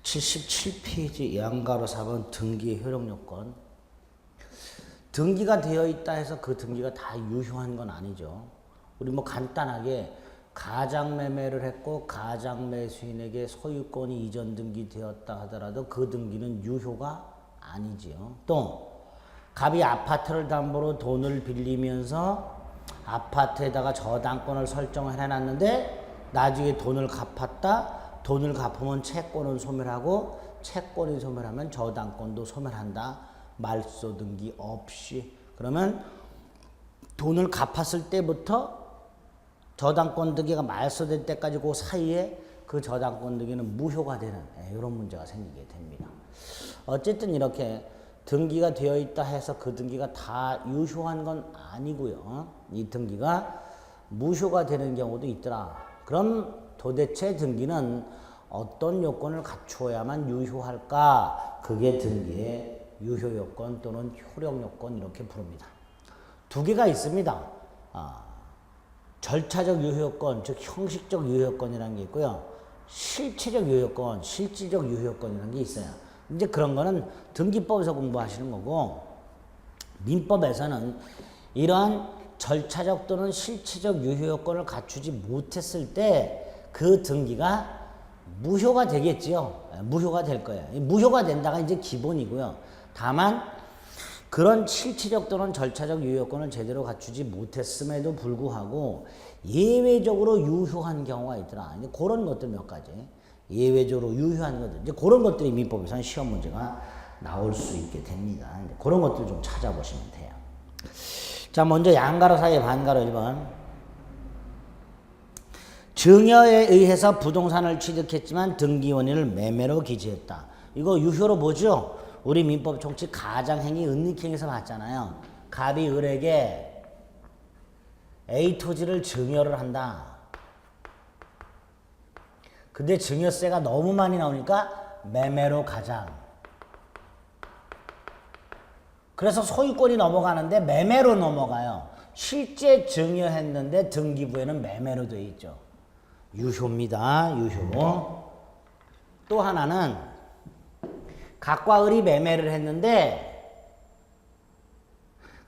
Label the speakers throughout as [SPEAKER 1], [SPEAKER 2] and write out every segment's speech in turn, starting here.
[SPEAKER 1] 77페이지 양가로 4번 등기의 효력 요건. 등기가 되어 있다 해서 그 등기가 다 유효한 건 아니죠. 우리 뭐 간단하게 가장매매를 했고 가장매수인에게 소유권이 이전 등기되었다 하더라도 그 등기는 유효가 아니지요. 또 갑이 아파트를 담보로 돈을 빌리면서 아파트에다가 저당권을 설정을 해놨는데 나중에 돈을 갚았다. 돈을 갚으면 채권은 소멸하고 채권이 소멸하면 저당권도 소멸한다. 말소 등기 없이. 그러면 돈을 갚았을 때부터 저당권 등기가 말소될 때까지 그 사이에 그 저당권 등기는 무효가 되는 이런 문제가 생기게 됩니다. 어쨌든 이렇게 등기가 되어 있다 해서 그 등기가 다 유효한 건 아니고요. 이 등기가 무효가 되는 경우도 있더라. 그럼 도대체 등기는 어떤 요건을 갖추어야만 유효할까? 그게 등기의 유효 요건 또는 효력 요건 이렇게 부릅니다. 두 개가 있습니다. 절차적 유효 요건, 즉 형식적 유효 요건이라는 게 있고요. 실체적 유효 요건, 실질적 유효 요건이라는 게 있어요. 이제 그런 거는 등기법에서 공부하시는 거고, 민법에서는 이러한 절차적 또는 실체적 유효 요건을 갖추지 못했을 때 그 등기가 무효가 되겠지요. 무효가 될 거예요. 무효가 된다가 이제 기본이고요. 다만 그런 실체적 또는 절차적 유효 요건을 제대로 갖추지 못했음에도 불구하고 예외적으로 유효한 경우가 있더라. 이제 그런 것들 몇 가지. 예외적으로 유효한 것들. 이제 그런 것들이 민법에서는 시험 문제가 나올 수 있게 됩니다. 이제 그런 것들 좀 찾아보시면 돼요. 자, 먼저 양가로 사이에 반가로 1번. 증여에 의해서 부동산을 취득했지만 등기 원인을 매매로 기재했다. 이거 유효로 보죠? 우리 민법 총칙 가장행위 은닉행위에서 봤잖아요. 갑이 을에게 A 토지를 증여를 한다. 근데 증여세가 너무 많이 나오니까 매매로 가장. 그래서 소유권이 넘어가는데 매매로 넘어가요. 실제 증여했는데 등기부에는 매매로 되어 있죠. 유효입니다. 유효. 또 하나는 갑과 을이 매매를 했는데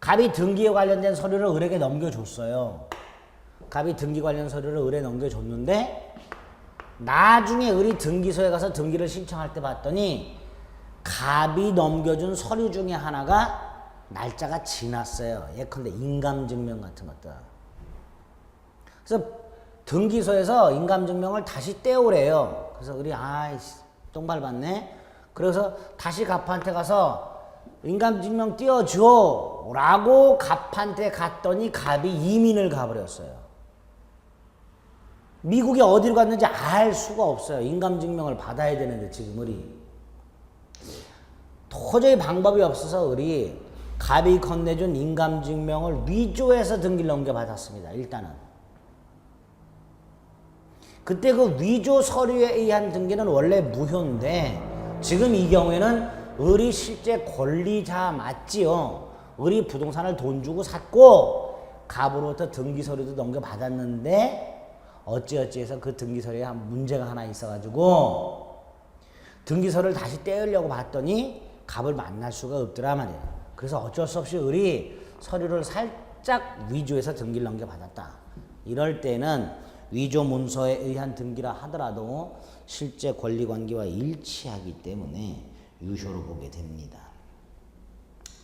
[SPEAKER 1] 갑이 등기에 관련된 서류를 을에게 넘겨줬어요. 갑이 등기 관련 서류를 을에 넘겨줬는데 나중에 을이 등기소에 가서 등기를 신청할 때 봤더니 갑이 넘겨준 서류 중에 하나가 날짜가 지났어요. 예컨대 인감증명 같은 것들. 그래서 등기소에서 인감증명을 다시 떼오래요. 그래서 을이 똥 밟았네. 그래서 다시 갑한테 가서 인감증명 띄워줘 라고 갑한테 갔더니 갑이 이민을 가버렸어요. 미국에 어디로 갔는지 알 수가 없어요. 인감증명을 받아야 되는데 지금 을이. 도저히 방법이 없어서 을이 갑이 건네준 인감증명을 위조해서 등기를 넘겨받았습니다. 일단은. 그때 그 위조 서류에 의한 등기는 원래 무효인데 지금 이 경우에는 을이 실제 권리자 맞지요. 을이 부동산을 돈 주고 샀고 갑으로부터 등기 서류도 넘겨받았는데 어찌어찌해서 그 등기 서류에 문제가 하나 있어가지고 등기 서류를 다시 떼으려고 봤더니 갑을 만날 수가 없더라 말이에요. 그래서 어쩔 수 없이 을이 서류를 살짝 위조해서 등기를 넘겨받았다. 이럴 때는 위조 문서에 의한 등기라 하더라도 실제 권리관계와 일치하기 때문에 유효로 보게 됩니다.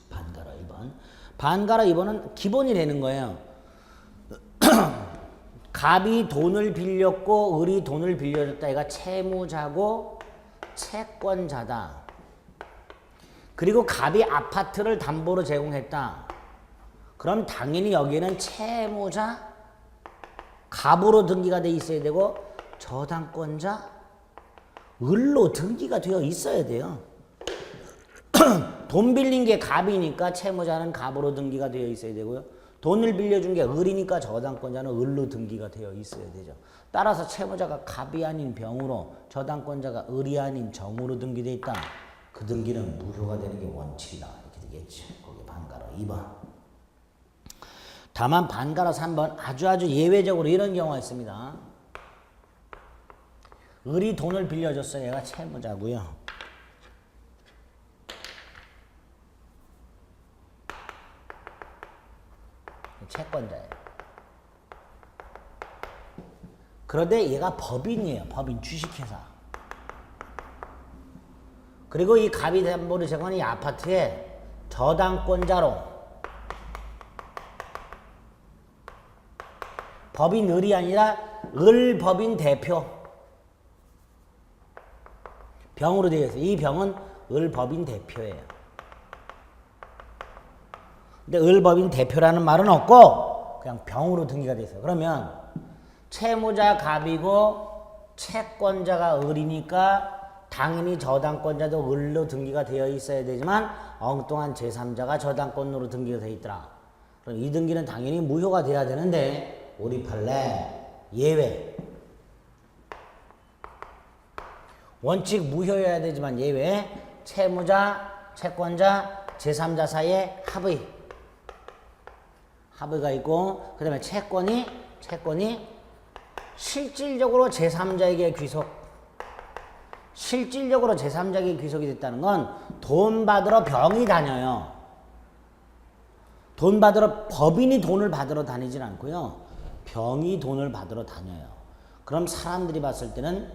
[SPEAKER 1] 반가로 2번. 반가로 2번은 기본이 되는 거예요. 갑이 돈을 빌렸고 을이 돈을 빌려줬다. 얘가 채무자고 채권자다. 그리고 갑이 아파트를 담보로 제공했다. 그럼 당연히 여기에는 채무자 갑으로 등기가 돼 있어야 되고 저당권자 을로 등기가 되어 있어야 돼요. 돈 빌린 게 갑이니까 채무자는 갑으로 등기가 되어 있어야 되고요. 돈을 빌려준 게 을이니까 저당권자는 을로 등기가 되어 있어야 되죠. 따라서 채무자가 갑이 아닌 병으로 저당권자가 을이 아닌 정으로 등기되어 있다. 그 등기는 무효가 되는 게 원칙이다. 이렇게 되겠죠. 거기 반가로 2번. 다만 반가로 3번 아주 예외적으로 이런 경우가 있습니다. 을이 돈을 빌려줬어요. 얘가 채무자고요. 채권자예요. 그런데 얘가 법인이에요. 법인, 주식회사. 그리고 이 갑이 담보를 제공한 이 아파트에 저당권자로 법인 을이 아니라 을 법인 대표. 병으로 되어 있어요. 이 병은 을 법인 대표예요. 근데 을 법인 대표라는 말은 없고 그냥 병으로 등기가 되어 있어요. 그러면 채무자 갑이고 채권자가 을이니까 당연히 저당권자도 을로 등기가 되어 있어야 되지만 엉뚱한 제3자가 저당권으로 등기가 되어 있더라. 그럼 이 등기는 당연히 무효가 돼야 되는데 우리 판례 예외. 원칙 무효여야 되지만 예외. 채무자, 채권자, 제3자 사이에 합의가 있고 그 다음에 채권이 실질적으로 제3자에게 실질적으로 제3자에게 귀속이 됐다는 건 돈 받으러 병이 다녀요. 돈 받으러 법인이 돈을 받으러 다니진 않고요. 병이 돈을 받으러 다녀요. 그럼 사람들이 봤을 때는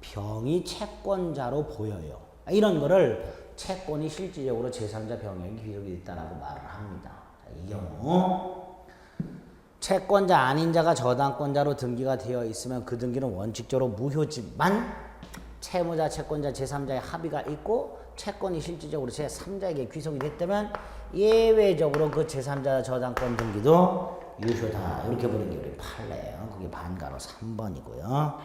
[SPEAKER 1] 병이 채권자로 보여요. 이런 거를 채권이 실질적으로 제3자 병에게 귀속이 됐다라고 말을 합니다. 이 경우 채권자 아닌 자가 저당권자로 등기가 되어 있으면 그 등기는 원칙적으로 무효지만 채무자, 채권자, 제3자의 합의가 있고 채권이 실질적으로 제3자에게 귀속이 됐다면 예외적으로 그 제3자 저당권 등기도 유효다. 이렇게 보는 게 우리 판례예요. 그게 반가로 3번이고요.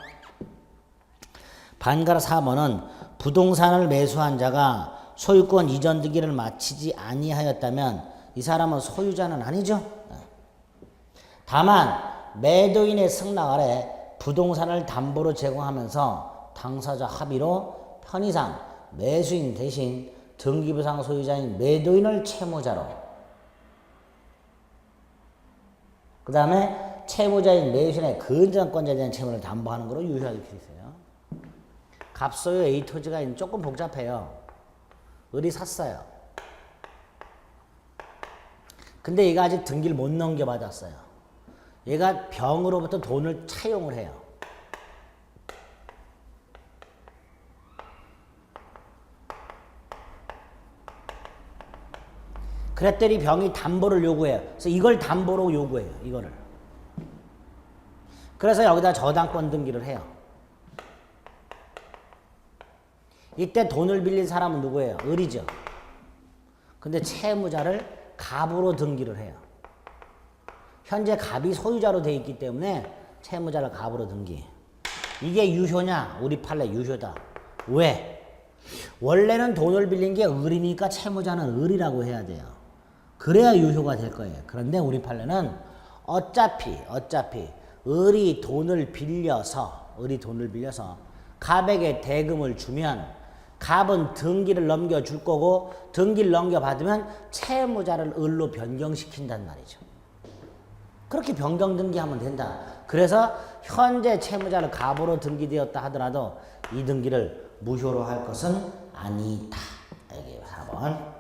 [SPEAKER 1] 반가로 4번은 부동산을 매수한 자가 소유권 이전 등기를 마치지 아니하였다면 이 사람은 소유자는 아니죠. 다만 매도인의 승낙 아래 부동산을 담보로 제공하면서 당사자 합의로 편의상 매수인 대신 등기부상 소유자인 매도인을 채무자로 그 다음에 채무자인 매수인의 근저당권자에 대한 채무를 담보하는 거로 유효하게 되어 있어요. 갑소유 A 토지가 조금 복잡해요. 을이 샀어요. 근데 얘가 아직 등기를 못 넘겨받았어요. 얘가 병으로부터 돈을 차용을 해요. 그랬더니 병이 담보를 요구해요. 그래서 이걸 담보로 요구해요. 이거를. 그래서 여기다 저당권 등기를 해요. 이때 돈을 빌린 사람은 누구예요? 을이죠. 근데 채무자를 갑으로 등기를 해요. 현재 갑이 소유자로 되어 있기 때문에 채무자를 갑으로 등기. 이게 유효냐? 우리 판례 유효다. 왜? 원래는 돈을 빌린 게 을이니까 채무자는 을이라고 해야 돼요. 그래야 유효가 될 거예요. 그런데 우리 판례는 어차피 을이 돈을 빌려서 갑에게 대금을 주면 갑은 등기를 넘겨줄 거고 등기를 넘겨받으면 채무자를 을로 변경시킨단 말이죠. 그렇게 변경 등기하면 된다. 그래서 현재 채무자를 갑으로 등기되었다 하더라도 이 등기를 무효로 할 것은 아니다. 이게 4번.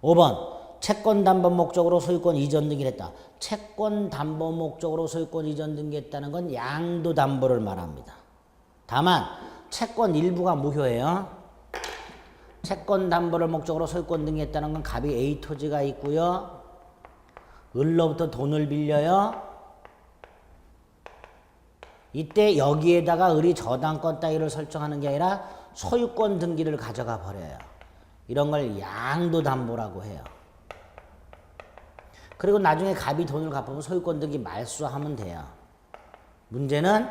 [SPEAKER 1] 5번 채권 담보 목적으로 소유권 이전 등기를 했다. 채권 담보 목적으로 소유권 이전 등기했다는 건 양도 담보를 말합니다. 다만 채권 일부가 무효예요. 채권 담보를 목적으로 소유권 등기했다는 건 갑이 A 토지가 있고요. 을로부터 돈을 빌려요. 이때 여기에다가 을이 저당권 따위를 설정하는 게 아니라 소유권 등기를 가져가 버려요. 이런 걸 양도담보라고 해요. 그리고 나중에 갑이 돈을 갚으면 소유권 등기 말소하면 돼요. 문제는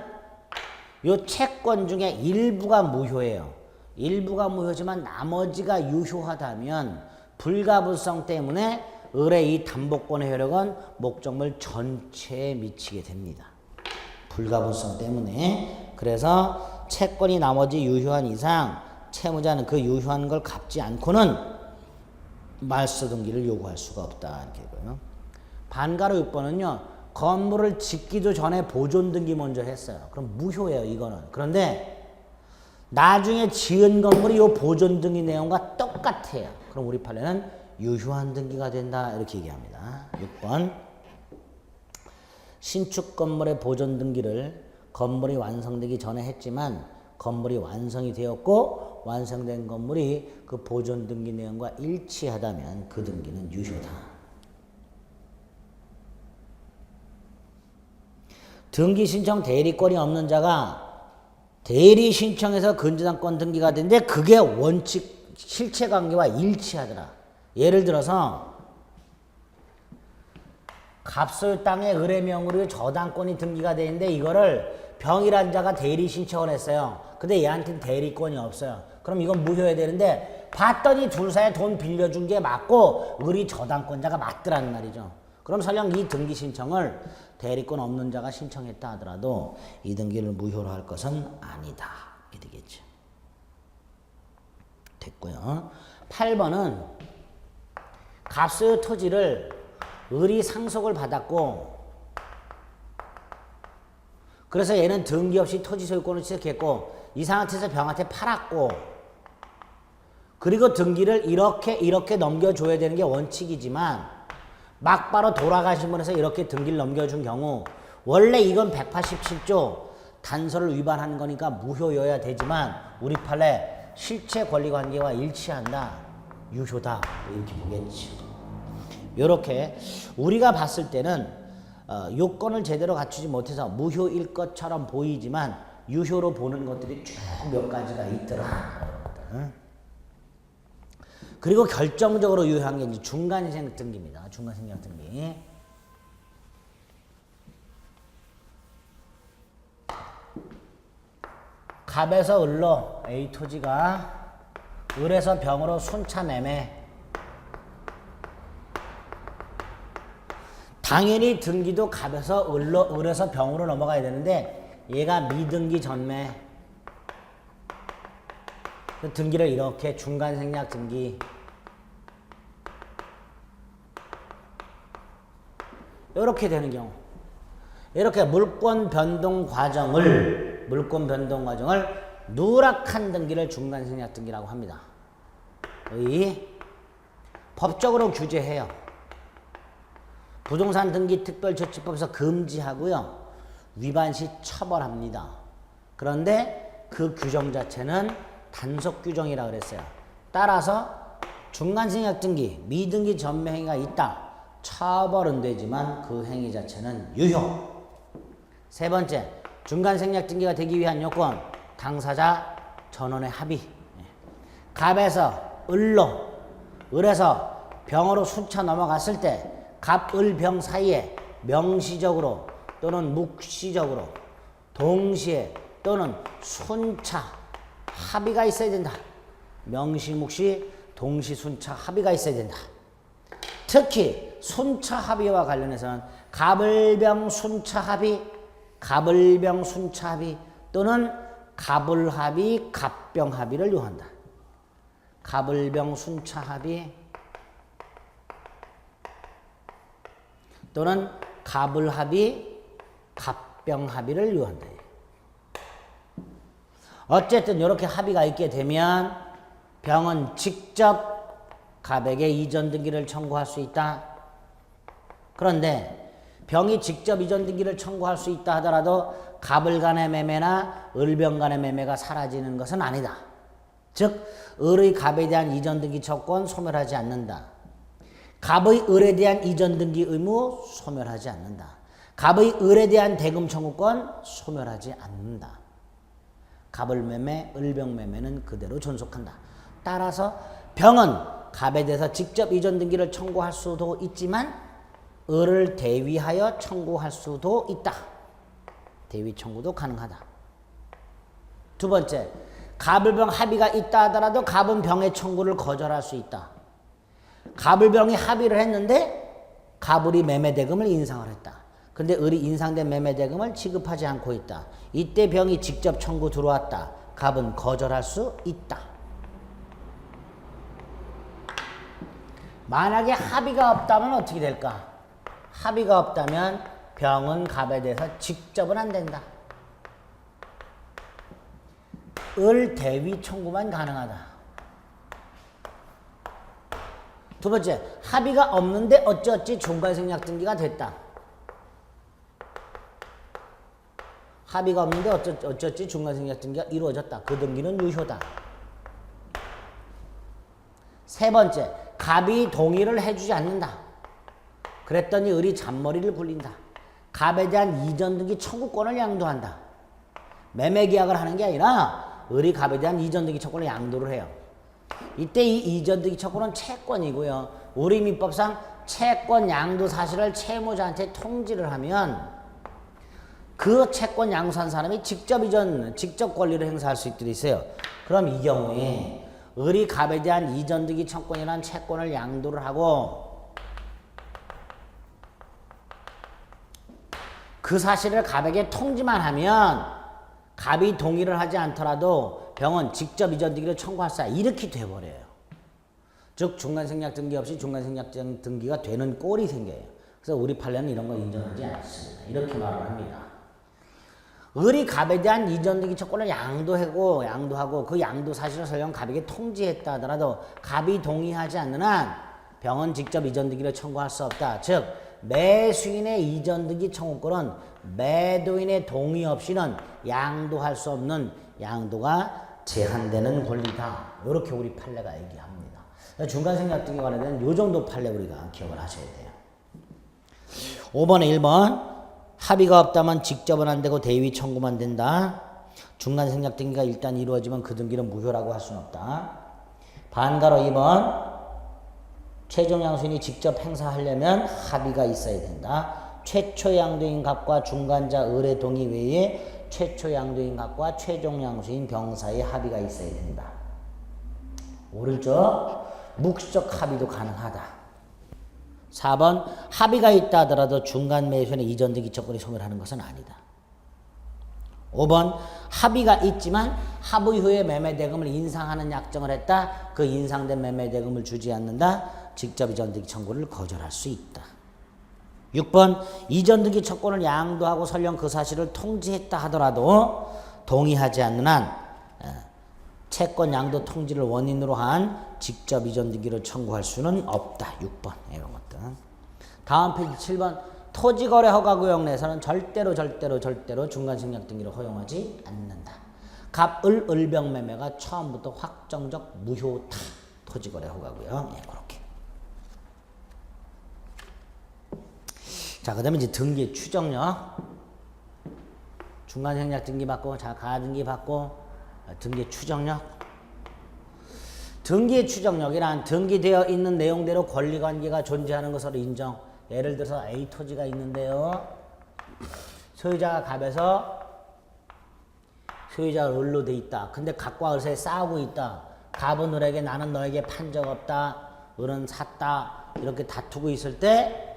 [SPEAKER 1] 이 채권 중에 일부가 무효예요. 일부가 무효지만 나머지가 유효하다면 불가분성 때문에 을의 이 담보권의 효력은 목적물 전체에 미치게 됩니다. 불가분성 때문에. 그래서 채권이 나머지 유효한 이상 채무자는 그 유효한 걸 갚지 않고는 말소 등기를 요구할 수가 없다. 이렇게고요. 반가로 6번은요. 건물을 짓기도 전에 보존 등기 먼저 했어요. 그럼 무효예요, 이거는. 그런데 나중에 지은 건물이 이 보존 등기 내용과 똑같아요. 그럼 우리 판례는 유효한 등기가 된다. 이렇게 얘기합니다. 6번. 신축 건물의 보존 등기를 건물이 완성되기 전에 했지만 건물이 완성이 되었고 완성된 건물이 그 보존 등기 내용과 일치하다면 그 등기는 유효다. 등기 신청 대리권이 없는 자가 대리 신청해서 근저당권 등기가 되는데 그게 원칙 실체 관계와 일치하더라. 예를 들어서 갑소유 땅의 의뢰명으로 저당권이 등기가 되는데 이거를 병이란 자가 대리 신청을 했어요. 근데 얘한테는 대리권이 없어요. 그럼 이건 무효해야 되는데 봤더니 둘 사이에 돈 빌려준 게 맞고 의리 저당권자가 맞더라는 말이죠. 그럼 설령 이 등기 신청을 대리권 없는 자가 신청했다 하더라도 이 등기를 무효로 할 것은 아니다. 이렇게 되겠죠. 됐고요. 8번은 갑소유 토지를 의리 상속을 받았고 그래서 얘는 등기 없이 토지 소유권을 취득했고 이 상태에서 병한테 팔았고 그리고 등기를 이렇게 넘겨줘야 되는 게 원칙이지만 막바로 돌아가신 분에서 이렇게 등기를 넘겨준 경우 원래 이건 187조 단서를 위반하는 거니까 무효여야 되지만 우리 판례 실체 권리 관계와 일치한다. 유효다. 이렇게 보겠죠. 이렇게 우리가 봤을 때는 요건을 제대로 갖추지 못해서 무효일 것처럼 보이지만 유효로 보는 것들이 쭉 몇 가지가 있더라. 그리고 결정적으로 유효한 게 이제 중간생략 등기입니다. 중간생략 등기. 갑에서 을로 A 토지가 을에서 병으로 순차 매매. 당연히 등기도 갑에서 을에서 병으로 넘어가야 되는데 얘가 미등기 전매. 등기를 이렇게 중간생략 등기. 이렇게 되는 경우. 이렇게 물권 변동 과정을 누락한 등기를 중간생략 등기라고 합니다. 법적으로 규제해요. 부동산 등기 특별조치법에서 금지하고요. 위반 시 처벌합니다. 그런데 그 규정 자체는 단속 규정이라 그랬어요. 따라서 중간생략 등기, 미등기 전매 행위가 있다. 처벌은 되지만 그 행위 자체는 유효. 세 번째, 중간생략 등기가 되기 위한 요건, 당사자 전원의 합의. 갑에서 을로, 을에서 병으로 순차 넘어갔을 때 갑, 을, 병 사이에 명시적으로 또는 묵시적으로 동시에 또는 순차 합의가 있어야 된다. 명시, 묵시, 동시, 순차 합의가 있어야 된다. 특히 순차 합의와 관련해서는 갑을병 순차 합의, 갑을병 순차 합의 또는 갑을 합의, 갑병 합의를 요한다. 갑을병 순차 합의 또는 갑을 합의, 갑병 합의를 요한다. 어쨌든 이렇게 합의가 있게 되면 병은 직접 갑에게 이전 등기를 청구할 수 있다. 그런데 병이 직접 이전 등기를 청구할 수 있다 하더라도 갑을 간의 매매나 을병 간의 매매가 사라지는 것은 아니다. 즉 을의 갑에 대한 이전 등기 처권 소멸하지 않는다. 갑의 을에 대한 이전 등기 의무 소멸하지 않는다. 갑의 을에 대한 대금 청구권 소멸하지 않는다. 갑을 매매, 을병 매매는 그대로 존속한다. 따라서 병은 갑에 대해서 직접 이전 등기를 청구할 수도 있지만 을을 대위하여 청구할 수도 있다. 대위 청구도 가능하다. 두 번째, 갑을병 합의가 있다 하더라도 갑은 병의 청구를 거절할 수 있다. 갑을병이 합의를 했는데 갑을이 매매대금을 인상을 했다. 근데 을이 인상된 매매대금을 지급하지 않고 있다. 이때 병이 직접 청구 들어왔다. 갑은 거절할 수 있다. 만약에 합의가 없다면 어떻게 될까? 합의가 없다면 병은 갑에 대해서 직접은 안 된다. 을 대위 청구만 가능하다. 두 번째, 합의가 없는데 어찌어찌 중간생략 등기가 됐다. 합의가 없는데 어찌어찌 중간생략 등기가 이루어졌다. 그 등기는 유효다. 세 번째, 갑이 동의를 해주지 않는다. 그랬더니 을이 잔머리를 굴린다. 갑에 대한 이전 등기 청구권을 양도한다. 매매 계약을 하는 게 아니라 을이 갑에 대한 이전 등기 청구권을 양도를 해요. 이때 이 이전 등기 청구는 채권이고요. 우리 민법상 채권 양도 사실을 채무자한테 통지를 하면 그 채권 양도한 사람이 직접 권리를 행사할 수 있도록 있어요. 그럼 이 경우에 을이 갑에 대한 이전 등기 청구권이라는 채권을 양도를 하고 그 사실을 갑에게 통지만 하면 갑이 동의를 하지 않더라도 병은 직접 이전 등기를 청구할 수 이렇게 돼버려요. 즉 중간생략 등기 없이 중간생략 등기가 되는 꼴이 생겨요. 그래서 우리 판례는 이런 거 인정하지 않습니다. 이렇게 말을 합니다. 을이 갑에 대한 이전 등기 청구권을 양도하고 그 양도 사실을 설령 갑에게 통지했다 하더라도 갑이 동의하지 않는 한 병은 직접 이전 등기를 청구할 수 없다. 즉 매수인의 이전 등기 청구권은 매도인의 동의 없이는 양도할 수 없는 양도가 제한되는 권리다. 이렇게 우리 판례가 얘기합니다. 중간생략 등기 관련된 이 정도 판례 우리가 기억을 하셔야 돼요. 5번에 1번 합의가 없다면 직접은 안 되고 대위 청구만 된다. 중간생략 등기가 일단 이루어지면 그 등기는 무효라고 할 수는 없다. 반가로 2번 최종 양수인이 직접 행사하려면 합의가 있어야 된다. 최초 양도인 갑과 중간자 을의 동의 외에 최초 양도인 갑과 최종 양수인 병 사이에 합의가 있어야 된다. 오른쪽 묵시적 합의도 가능하다. 4번 합의가 있다 하더라도 중간 매수인의 이전 등기 청구권이 소멸하는 것은 아니다. 5번 합의가 있지만 합의 후에 매매대금을 인상하는 약정을 했다. 그 인상된 매매대금을 주지 않는다. 직접 이전 등기 청구를 거절할 수 있다. 6번 이전 등기 청구권을 양도하고 설령 그 사실을 통지했다 하더라도 동의하지 않는 한 채권 양도 통지를 원인으로 한 직접 이전 등기를 청구할 수는 없다. 6번 이런 것들. 다음 페이지 7번 토지거래 허가구역 내에서는 절대로 중간생략 등기를 허용하지 않는다. 갑을 을병 매매가 처음부터 확정적 무효다. 토지거래 허가구역. 네, 그렇게. 자, 그 다음에 이제 등기 추정력. 중간생략 등기 받고, 자, 가등기 받고, 등기 추정력. 등기 추정력이란 등기되어 있는 내용대로 권리관계가 존재하는 것으로 인정. 예를 들어서 A 토지가 있는데요. 소유자가 갑에서 소유자가 을로 돼 있다. 근데 갑과 을 사이에 싸우고 있다. 갑은 을에게 나는 너에게 판 적 없다. 을은 샀다. 이렇게 다투고 있을 때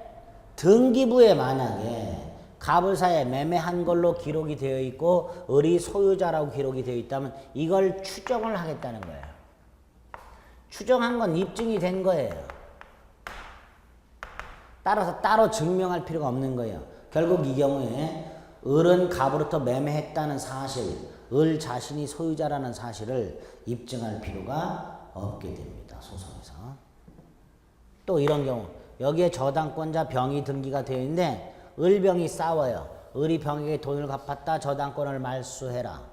[SPEAKER 1] 등기부에 만약에 갑을 사이에 매매한 걸로 기록이 되어 있고 을이 소유자라고 기록이 되어 있다면 이걸 추정을 하겠다는 거예요. 추정한 건 입증이 된 거예요. 따라서 따로 증명할 필요가 없는 거예요. 결국 이 경우에 을은 갑으로부터 매매했다는 사실, 을 자신이 소유자라는 사실을 입증할 필요가 없게 됩니다. 소송에서. 또 이런 경우 여기에 저당권자 병이 등기가 되어 있는데 을병이 싸워요. 을이 병에게 돈을 갚았다. 저당권을 말소해라.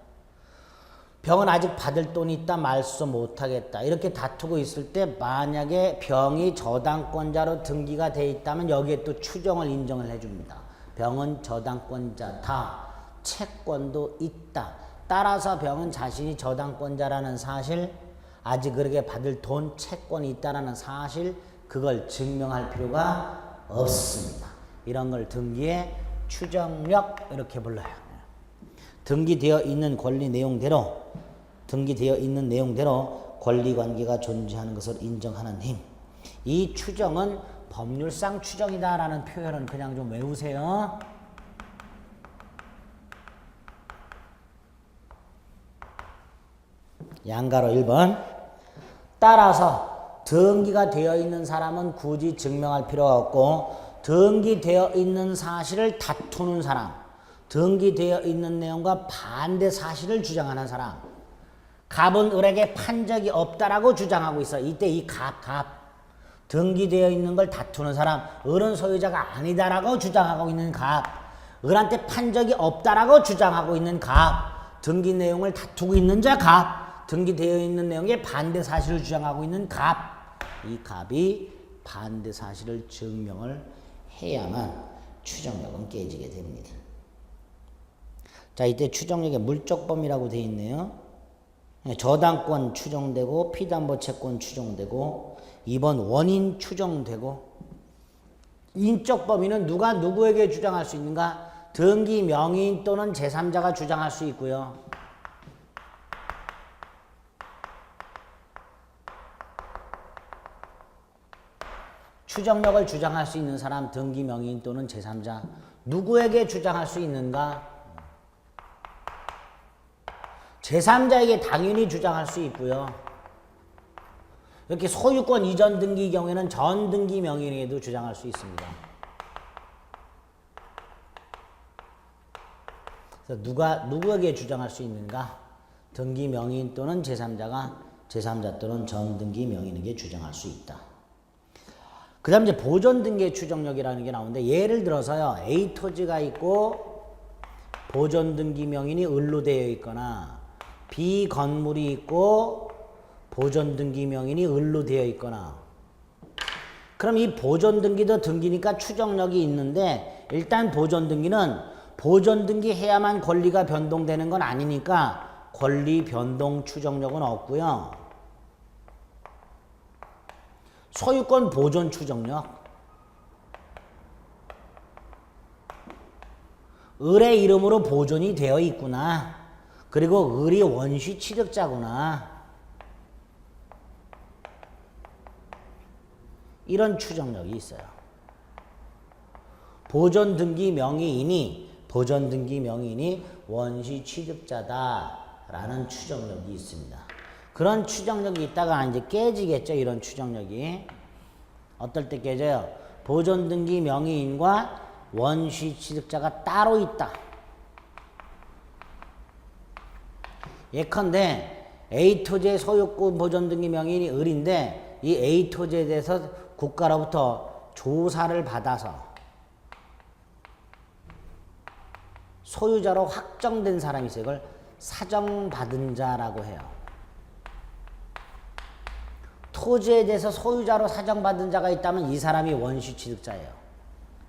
[SPEAKER 1] 병은 아직 받을 돈이 있다. 말소 못하겠다. 이렇게 다투고 있을 때 만약에 병이 저당권자로 등기가 되어 있다면 여기에 또 추정을 인정을 해줍니다. 병은 저당권자다. 채권도 있다. 따라서 병은 자신이 저당권자라는 사실, 아직 그에게 받을 돈, 채권이 있다라는 사실, 그걸 증명할 필요가 없습니다. 이런 걸 등기의 추정력 이렇게 불러요. 등기되어 있는 권리 내용대로 권리관계가 존재하는 것을 인정하는 힘. 이 추정은 법률상 추정이다라는 표현은 그냥 좀 외우세요. 양가로 1번. 따라서 등기가 되어 있는 사람은 굳이 증명할 필요가 없고 등기되어 있는 사실을 다투는 사람, 등기되어 있는 내용과 반대 사실을 주장하는 사람. 갑은 을에게 판 적이 없다라고 주장하고 있어. 이때 이 갑. 등기되어 있는 걸 다투는 사람, 을은 소유자가 아니다라고 주장하고 있는 갑. 을한테 판 적이 없다라고 주장하고 있는 갑. 등기 내용을 다투고 있는 자 갑. 등기되어 있는 내용에 반대 사실을 주장하고 있는 갑. 이 갑이 반대 사실을 증명을 해야만 추정력은 깨지게 됩니다. 자, 이때 추정력의 물적범위라고 되어 있네요. 저당권 추정되고 피담보 채권 추정되고 2번 원인 추정되고 인적 범위는 누가 누구에게 주장할 수 있는가? 등기 명의인 또는 제3자가 주장할 수 있고요. 추정력을 주장할 수 있는 사람 등기 명의인 또는 제3자 누구에게 주장할 수 있는가? 제3자에게 당연히 주장할 수 있고요. 이렇게 소유권 이전 등기 경우에는 전 등기 명의인에게도 주장할 수 있습니다. 그래서 누구에게 주장할 수 있는가? 등기 명의인 또는 제3자가 제3자 또는 전 등기 명의인에게 주장할 수 있다. 그 다음 이제 보존 등기의 추정력이라는 게 나오는데 예를 들어서요. A 토지가 있고 보존 등기 명의인이 을로 되어 있거나 B 건물이 있고 보존 등기 명의인이 을로 되어 있거나 그럼 이 보존 등기도 등기니까 추정력이 있는데 일단 보존 등기는 보존 등기 해야만 권리가 변동되는 건 아니니까 권리 변동 추정력은 없고요. 소유권 보존 추정력 을의 이름으로 보존이 되어 있구나. 그리고 을이 원시 취득자구나. 이런 추정력이 있어요. 보존 등기 명의인이 원시 취득자다라는 추정력이 있습니다. 그런 추정력이 있다가 이제 깨지겠죠. 이런 추정력이. 어떨 때 깨져요? 보존 등기 명의인과 원시 취득자가 따로 있다. 예컨대 A 토지의 소유권 보존 등기 명의인이 을인데 이 A 토지에 대해서 국가로부터 조사를 받아서 소유자로 확정된 사람이 있어요. 이걸 사정받은 자라고 해요. 토지에 대해서 소유자로 사정받은 자가 있다면 이 사람이 원시 취득자예요.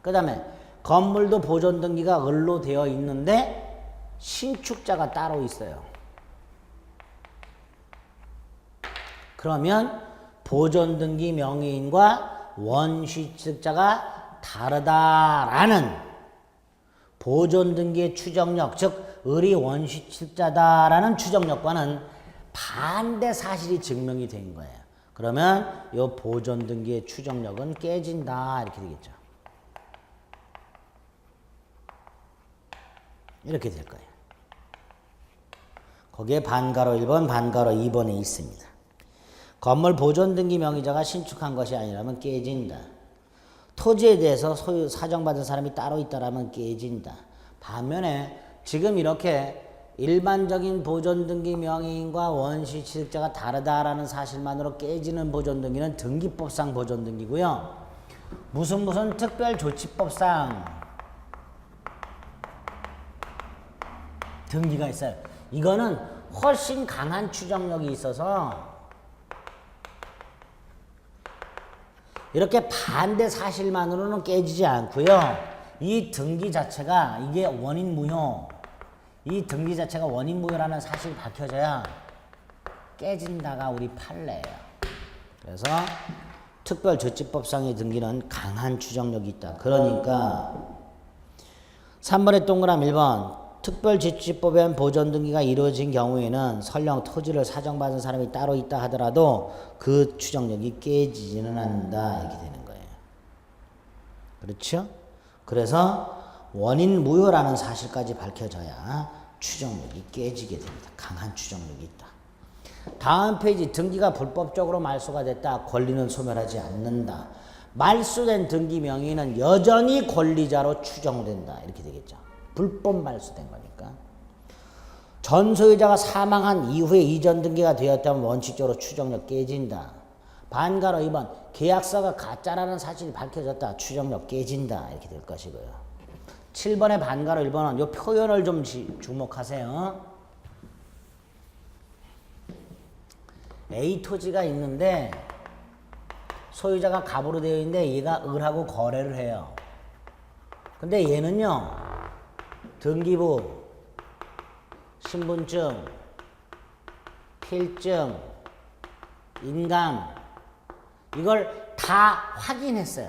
[SPEAKER 1] 그 다음에 건물도 보존 등기가 을로 되어 있는데 신축자가 따로 있어요. 그러면 보존 등기 명의인과 원시 취득자가 다르다라는 보존 등기의 추정력, 즉 을이 원시 취득자다라는 추정력과는 반대 사실이 증명이 된 거예요. 그러면 이 보존 등기의 추정력은 깨진다 이렇게 되겠죠. 이렇게 될 거예요. 거기에 반가로 1번, 반가로 2번에 있습니다. 건물 보존 등기 명의자가 신축한 것이 아니라면 깨진다. 토지에 대해서 소유 사정받은 사람이 따로 있다라면 깨진다. 반면에 지금 이렇게 일반적인 보존 등기 명의인과 원시 취득자가 다르다라는 사실만으로 깨지는 보존 등기는 등기법상 보존 등기고요. 무슨 특별조치법상 등기가 있어요. 이거는 훨씬 강한 추정력이 있어서 이렇게 반대 사실만으로는 깨지지 않고요. 이 등기 자체가 이게 원인 무효. 이 등기 자체가 원인 무효라는 사실이 밝혀져야 깨진다가 우리 판례예요. 그래서 특별조치법상의 등기는 강한 추정력이 있다. 그러니까 3번의 동그라미 1번 특별조치법에 의한 보존 등기가 이루어진 경우에는 설령 토지를 사정받은 사람이 따로 있다 하더라도 그 추정력이 깨지지는 않는다 이렇게 되는 거예요. 그렇죠? 그래서 원인 무효라는 사실까지 밝혀져야 추정력이 깨지게 됩니다. 강한 추정력이 있다. 다음 페이지 등기가 불법적으로 말소가 됐다. 권리는 소멸하지 않는다. 말소된 등기 명의는 여전히 권리자로 추정된다. 이렇게 되겠죠. 불법 말소된 거니까. 전 소유자가 사망한 이후에 이전 등기가 되었다면 원칙적으로 추정력 깨진다. 반가로 2번 계약서가 가짜라는 사실이 밝혀졌다. 추정력 깨진다. 이렇게 될 것이고요. 7번의 반가로 1번은 이 표현을 좀 주목하세요. A 토지가 있는데 소유자가 갑으로 되어 있는데 얘가 을하고 거래를 해요. 근데 얘는요. 등기부, 신분증, 필증, 인감 이걸 다 확인했어요.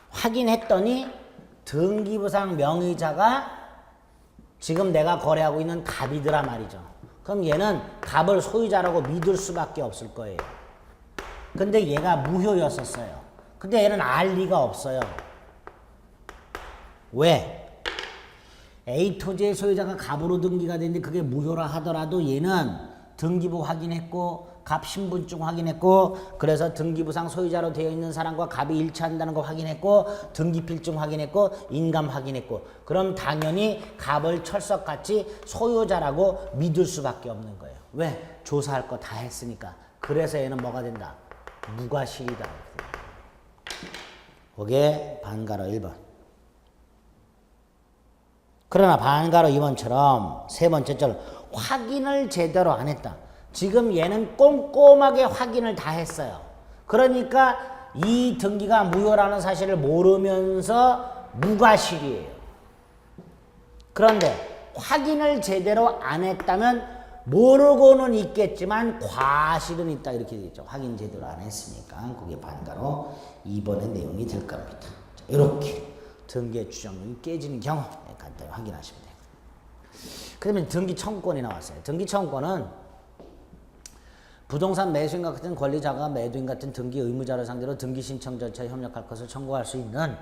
[SPEAKER 1] 확인했더니 등기부상 명의자가 지금 내가 거래하고 있는 갑이더라 말이죠. 그럼 얘는 갑을 소유자라고 믿을 수밖에 없을 거예요. 근데 얘가 무효였었어요. 근데 얘는 알 리가 없어요. 왜? A 토지의 소유자가 갑으로 등기가 됐는데 그게 무효라 하더라도 얘는 등기부 확인했고 갑 신분증 확인했고 그래서 등기부상 소유자로 되어 있는 사람과 갑이 일치한다는 거 확인했고 등기필증 확인했고 인감 확인했고 그럼 당연히 갑을 철석같이 소유자라고 믿을 수밖에 없는 거예요. 왜? 조사할 거 다 했으니까. 그래서 얘는 뭐가 된다? 무과실이다. 그게 반가로 1번. 그러나 반가로 2번처럼 세 번째처럼 확인을 제대로 안 했다. 지금 얘는 꼼꼼하게 확인을 다 했어요. 그러니까 이 등기가 무효라는 사실을 모르면서 무과실이에요. 그런데 확인을 제대로 안 했다면 모르고는 있겠지만 과실은 있다 이렇게 되죠. 확인 제대로 안 했으니까 그게 반가로 2번의 내용이 될 겁니다. 자, 이렇게 등기의 추정력이 깨지는 경우 간단히 확인하시면 돼요. 그러면 등기 청구권이 나왔어요. 등기 청구권은 부동산 매수인과 같은 권리자가 매도인 같은 등기 의무자를 상대로 등기 신청 절차에 협력할 것을 청구할 수 있는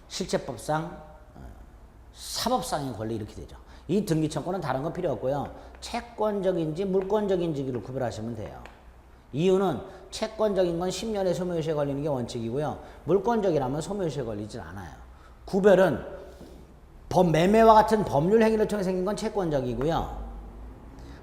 [SPEAKER 1] 실체법상 사법상의 권리 이렇게 되죠. 이 등기 청구는 다른 건 필요 없고요. 채권적인지 물권적인지를 구별하시면 돼요. 이유는 채권적인 건 10년의 소멸시효에 걸리는 게 원칙이고요. 물권적이라면 소멸시효에 걸리질 않아요. 구별은 매매와 같은 법률 행위를 통해 생긴 건 채권적이고요.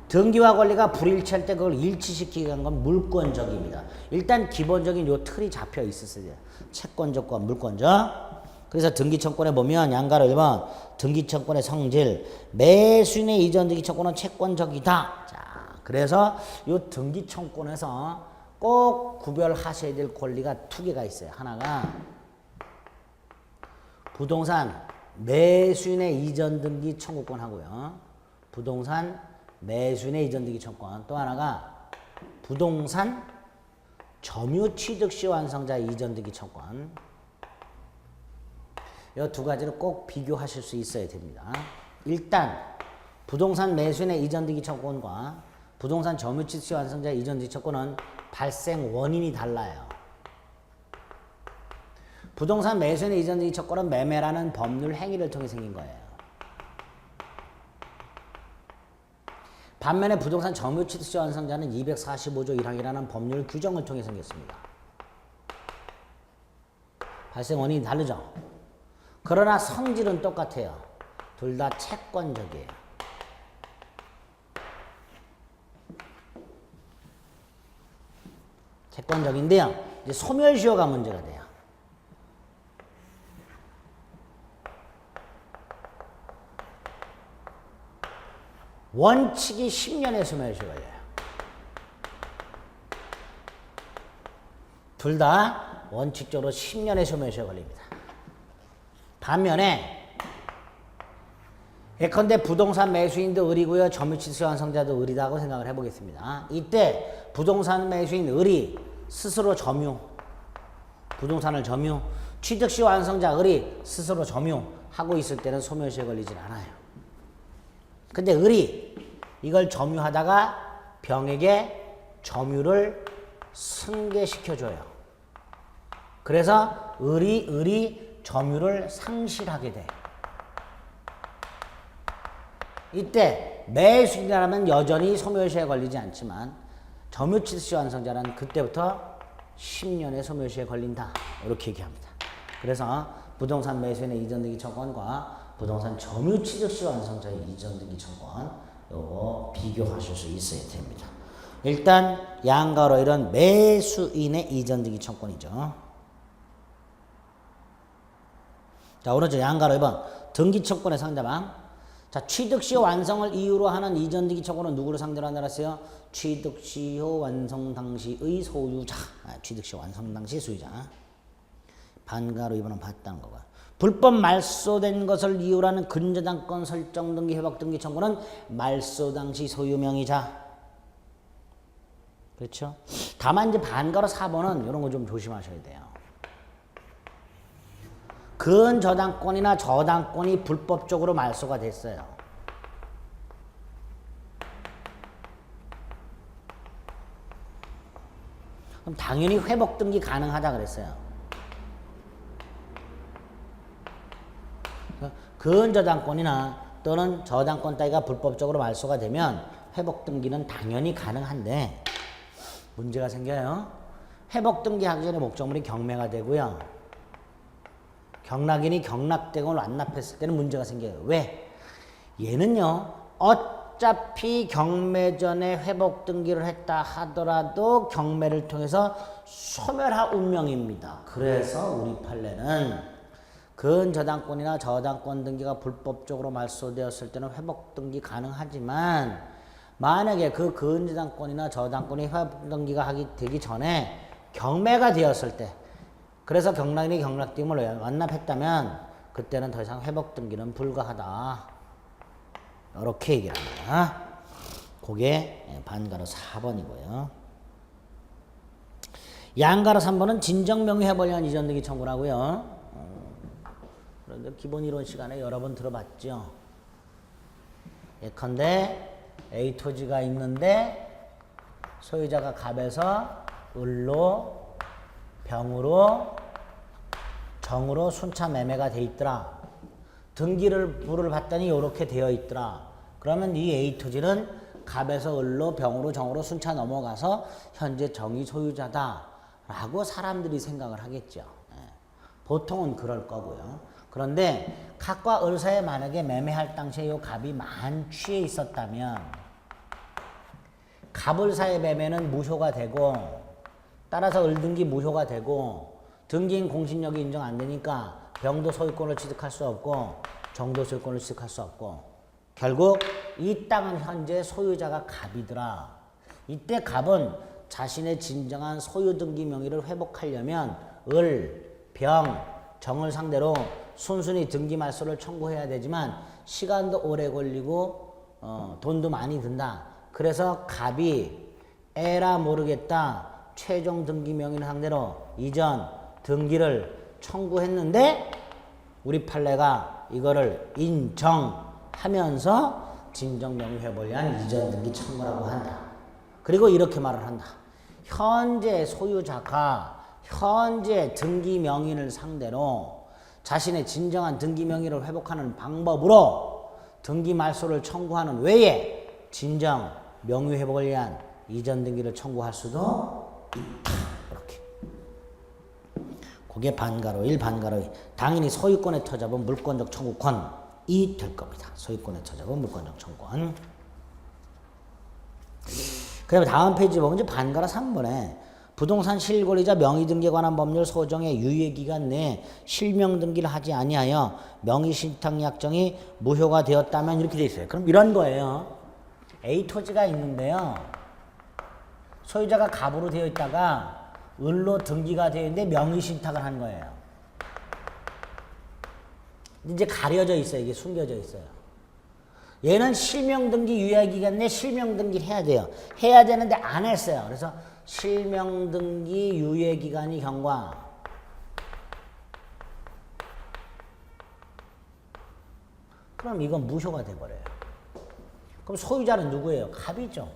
[SPEAKER 1] 등기와 권리가 불일치할 때 그걸 일치시키기 위한 건 물권적입니다. 일단 기본적인 요 틀이 잡혀 있었어요. 채권적과 물권적. 그래서 등기청권에 보면 양가로 1번 등기청권의 성질 매수인의 이전 등기청권은 채권적이다. 자, 그래서 요 등기청권에서 꼭 구별하셔야 될 권리가 두 개가 있어요. 하나가 부동산 매수인의 이전 등기 청구권 하고요. 부동산 매수인의 이전 등기 청구권. 또 하나가 부동산 점유 취득 시 완성자 이전 등기 청구권. 이 두 가지를 꼭 비교하실 수 있어야 됩니다. 일단 부동산 매수인의 이전 등기 청구권과 부동산 점유 취득 시 완성자 이전 등기 청구권은 발생 원인이 달라요. 부동산 매수인의 이전 등기 청구권은 매매라는 법률 행위를 통해 생긴 거예요. 반면에 부동산 점유 취득 시 완성자는 245조 1항이라는 법률 규정을 통해 생겼습니다. 발생 원인이 다르죠. 그러나 성질은 똑같아요. 둘 다 채권적이에요. 채권적인데요. 이제 소멸시효가 문제가 돼요. 원칙이 10년의 소멸시효가 걸려요. 둘 다 원칙적으로 10년의 소멸시효가 걸립니다. 반면에 예컨대 부동산 매수인도 을이고요. 점유취득 완성자도 을이라고 생각을 해보겠습니다. 이때 부동산 매수인 을이 스스로 점유, 부동산을 점유, 취득시 완성자 을이 스스로 점유하고 있을 때는 소멸시효에 걸리질 않아요. 근데 을이 이걸 점유하다가 병에게 점유를 승계시켜줘요. 그래서 을이 점유를 상실하게 돼. 이때 매수인이라면 여전히 소멸시효에 걸리지 않지만 점유취득시 완성자는 그때부터 10년에서 몇 시에 걸린다. 이렇게 얘기합니다. 그래서 부동산 매수인의 이전 등기 청구권과 부동산 점유 취득 시 완성자의 이전 등기 청구권 요거 비교하실 수 있어야 됩니다. 일단 양가로 이런 매수인의 이전 등기 청구권이죠. 자, 오른쪽 양가로 1번 등기 청구권의 상대방. 자, 취득 시 완성을 이유로 하는 이전 등기 청구는 누구를 상대로 한다고 했어요? 취득 시 완성 당시의 소유자. 취득 시 완성 당시 소유자. 반가로 2번은 봤다는 거고. 불법 말소된 것을 이유로 하는 근저당권 설정 등기 회복 등기 청구는 말소 당시 소유명의자. 그렇죠? 다만 이제 반가로 4번은 이런 거 좀 조심하셔야 돼요. 근저당권이나 저당권이 불법적으로 말소가 됐어요. 그럼 당연히 회복 등기 가능하다 그랬어요. 근저당권이나 또는 저당권 따위가 불법적으로 말소가 되면 회복 등기는 당연히 가능한데 문제가 생겨요. 회복 등기 하기 전에 목적물이 경매가 되고요. 경락인이 경락대금을 완납했을 때는 문제가 생겨요. 왜? 얘는요. 어차피 경매 전에 회복 등기를 했다 하더라도 경매를 통해서 소멸할 운명입니다. 그래서 우리 판례는 근저당권이나 저당권 등기가 불법적으로 말소되었을 때는 회복 등기 가능하지만 만약에 그 근저당권이나 저당권이 회복 등기가 되기 전에 경매가 되었을 때 그래서 경락인이 경락대금을 완납했다면 그때는 더 이상 회복 등기는 불가하다. 이렇게 얘기를 합니다. 그게 반가로 4번이고요. 양가로 3번은 진정명의해보려 한 이전 등기 청구를 하고요. 그런데 기본 이론 시간에 여러 번 들어봤죠. 예컨대 A 토지가 있는데 소유자가 갑에서 을로 병으로 정으로 순차 매매가 돼 있더라. 등기를 부를 봤더니 이렇게 되어 있더라. 그러면 이 A 토지는 갑에서 을로 병으로 정으로 순차 넘어가서 현재 정의 소유자다 라고 사람들이 생각을 하겠죠. 보통은 그럴 거고요. 그런데 갑과 을 사이에 만약에 매매할 당시에 이 갑이 만취해 있었다면 갑을 사이의 매매는 무효가 되고 따라서 을등기 무효가 되고 등기인 공신력이 인정 안 되니까 병도 소유권을 취득할 수 없고 정도 소유권을 취득할 수 없고 결국 이 땅은 현재 소유자가 갑이더라. 이때 갑은 자신의 진정한 소유 등기 명의를 회복하려면 을, 병, 정을 상대로 순순히 등기 말소를 청구해야 되지만 시간도 오래 걸리고 돈도 많이 든다. 그래서 갑이 에라 모르겠다. 최종 등기 명의를 상대로 이전 등기를 청구했는데 우리 판례가 이거를 인정하면서 진정 명의 회복을 위한 이전 등기 청구라고 한다. 그리고 이렇게 말을 한다. 현재 소유자가 현재 등기 명의를 상대로 자신의 진정한 등기 명의를 회복하는 방법으로 등기 말소를 청구하는 외에 진정 명의 회복을 위한 이전 등기를 청구할 수도 있다. 이렇게. 그게 반가로 1, 반가로 2. 당연히 소유권의 터잡은 물권적 청구권이 될 겁니다. 소유권의 터잡은 물권적 청구권. 그 다음에 다음 페이지 보면 이제 반가로 3번에 부동산 실권리자 명의등기에 관한 법률 소정의 유예기간 내에 실명등기를 하지 아니하여 명의신탁약정이 무효가 되었다면 이렇게 되어 있어요. 그럼 이런 거예요. A 토지가 있는데요. 소유자가 갑으로 되어 있다가 을로 등기가 되어 있는데 명의신탁을 한 거예요. 이제 가려져 있어요. 이게 숨겨져 있어요. 얘는 실명등기 유예기간 내에 실명등기를 해야 돼요. 해야 되는데 안 했어요. 그래서 실명등기 유예기간이 경과. 그럼 이건 무효가 돼버려요. 그럼 소유자는 누구예요? 갑이죠.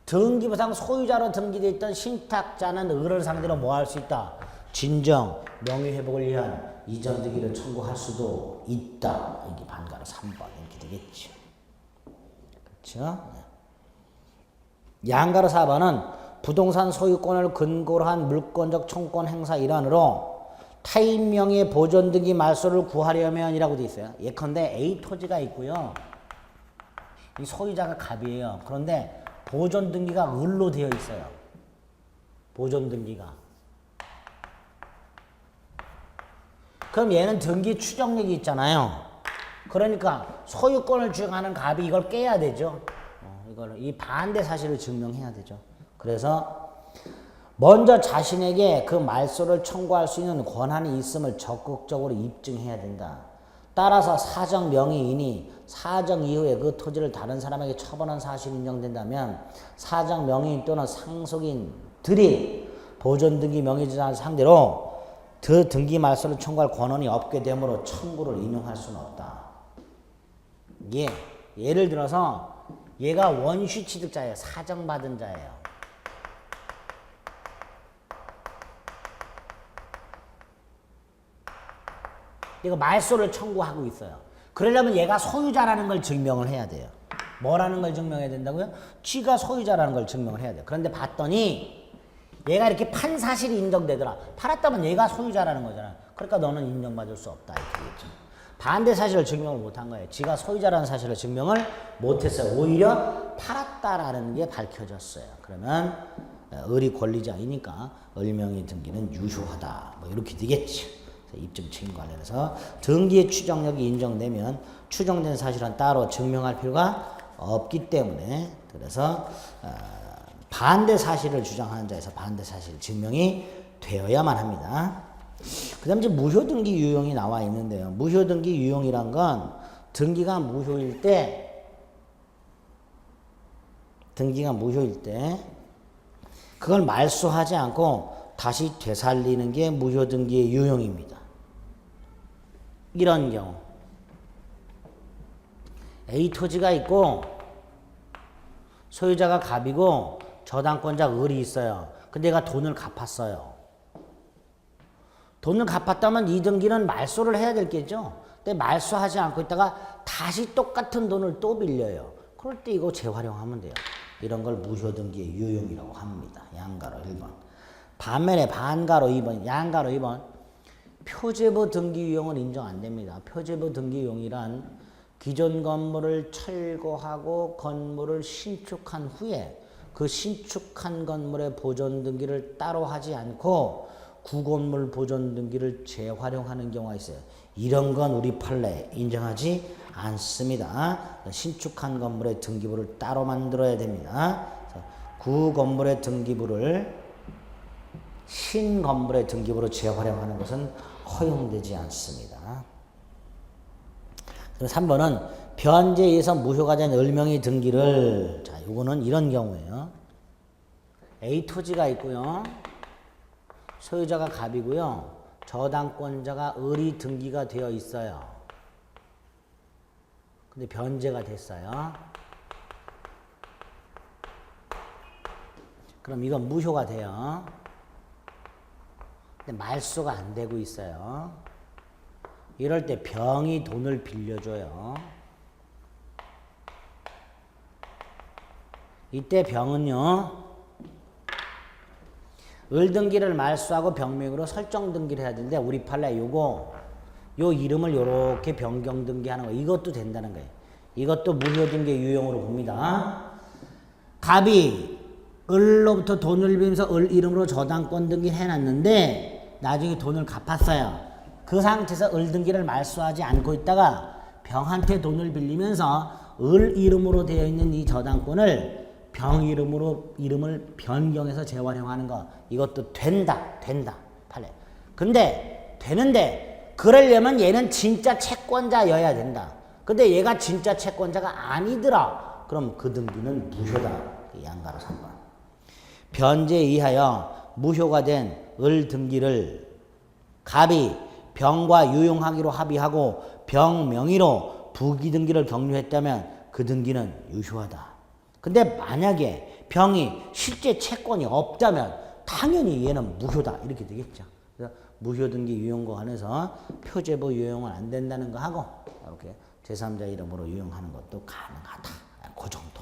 [SPEAKER 1] 등기부상 소유자로 등기되어 있던 신탁자는 을을 상대로 뭐 할 수 있다? 진정, 명의회복을 위한 이전 등기를 청구할 수도 있다. 이게 반가로 3번 이렇게 되겠죠. 그렇죠? 양가로 4번은 부동산 소유권을 근거로 한 물권적 청구권 행사 일환으로 타인 명의의 보존 등기 말소를 구하려면 이라고 돼 있어요. 예컨대 A 토지가 있고요. 이 소유자가 갑이에요. 그런데 보존 등기가 을로 되어 있어요. 보존 등기가. 그럼 얘는 등기 추정력이 있잖아요. 그러니까 소유권을 주장하는 갑이 이걸 깨야 되죠. 이걸 이 반대 사실을 증명해야 되죠. 그래서 먼저 자신에게 그 말소를 청구할 수 있는 권한이 있음을 적극적으로 입증해야 된다. 따라서 사정 명의인이 사정 이후에 그 토지를 다른 사람에게 처분한 사실이 인정된다면 사정 명의인 또는 상속인들이 보존 등기 명의자를 상대로 그 등기 말소를 청구할 권한이 없게 되므로 청구를 인용할 수는 없다. 예를 들어서 얘가 원시 취득자예요. 사정받은 자예요. 이거 말소를 청구하고 있어요. 그러려면 얘가 소유자라는 걸 증명을 해야 돼요. 뭐라는 걸 증명해야 된다고요? 쥐가 소유자라는 걸 증명을 해야 돼요. 그런데 봤더니 얘가 이렇게 판 사실이 인정되더라. 팔았다면 얘가 소유자라는 거잖아. 그러니까 너는 인정받을 수 없다. 이렇게 되겠죠. 반대 사실을 증명을 못한 거예요. 지가 소유자라는 사실을 증명을 못했어요. 오히려 팔았다라는 게 밝혀졌어요. 그러면 을이 권리자이니까 을명의 등기는 유효하다. 뭐 이렇게 되겠지. 입증 책임 관련해서 등기의 추정력이 인정되면 추정된 사실은 따로 증명할 필요가 없기 때문에 그래서 반대 사실을 주장하는 자에서 반대 사실 증명이 되어야만 합니다. 그 다음 이제 무효등기 유용이 나와 있는데요. 무효등기 유용이란 건 등기가 무효일 때 그걸 말소하지 않고 다시 되살리는 게 무효등기의 유용입니다. 이런 경우 A 토지가 있고 소유자가 갑이고 저당권자 을이 있어요. 근데 얘가 돈을 갚았어요. 돈을 갚았다면 이 등기는 말소를 해야 될겠죠. 근데 말소하지 않고 있다가 다시 똑같은 돈을 또 빌려요. 그럴 때 이거 재활용하면 돼요. 이런 걸 무효등기의 유용이라고 합니다. 양가로 1번. 반면에 반가로 2번, 양가로 2번. 표제부 등기 유용은 인정 안 됩니다. 표제부 등기 유용이란 기존 건물을 철거하고 건물을 신축한 후에 그 신축한 건물의 보존 등기를 따로 하지 않고 구건물 보존 등기를 재활용하는 경우가 있어요. 이런 건 우리 판례에 인정하지 않습니다. 신축한 건물의 등기부를 따로 만들어야 됩니다. 구건물의 등기부를 신건물의 등기부로 재활용하는 것은 허용되지 않습니다. 3번은 변제에 의해서 무효가 된 을명의 등기를 자, 요거는 이런 경우예요. A 토지가 있고요. 소유자가 갑이고요. 저당권자가 을이 등기가 되어 있어요. 근데 변제가 됐어요. 그럼 이건 무효가 돼요. 근데 말소가 안 되고 있어요. 이럴 때 병이 돈을 빌려줘요. 이때 병은요. 을등기를 말소하고 병명으로 설정등기를 해야 되는데 우리 판례 요 이름을 요렇게 변경등기하는 거 이것도 된다는 거예요. 이것도 무효등기 유용으로 봅니다. 갑이 을로부터 돈을 빌면서 을 이름으로 저당권 등기를 해놨는데 나중에 돈을 갚았어요. 그 상태에서 을 등기를 말소하지 않고 있다가 병한테 돈을 빌리면서 을 이름으로 되어 있는 이 저당권을 병 이름을 변경해서 재활용하는 거 이것도 된다 판례. 근데 되는데 그러려면 얘는 진짜 채권자여야 된다. 근데 얘가 진짜 채권자가 아니더라. 그럼 그 등기는 무효다. 양가로 3번. 변제에 의하여 무효가 된 을 등기를 갑이 병과 유용하기로 합의하고 병 명의로 부기 등기를 격려했다면 그 등기는 유효하다. 근데 만약에 병이 실제 채권이 없다면 당연히 얘는 무효다. 이렇게 되겠죠. 그래서 무효 등기 유용과 관해서 표제부 유용은 안 된다는 거 하고 이렇게 제3자 이름으로 유용하는 것도 가능하다. 그 정도.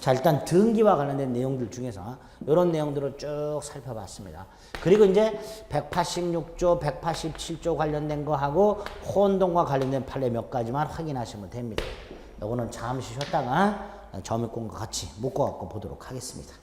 [SPEAKER 1] 자, 일단 등기와 관련된 내용들 중에서 이런 내용들을 쭉 살펴봤습니다. 그리고 이제 186조, 187조 관련된 거하고 혼동과 관련된 판례 몇 가지만 확인하시면 됩니다. 요거는 잠시 쉬었다가 점입공과 같이 묶어갖고 보도록 하겠습니다.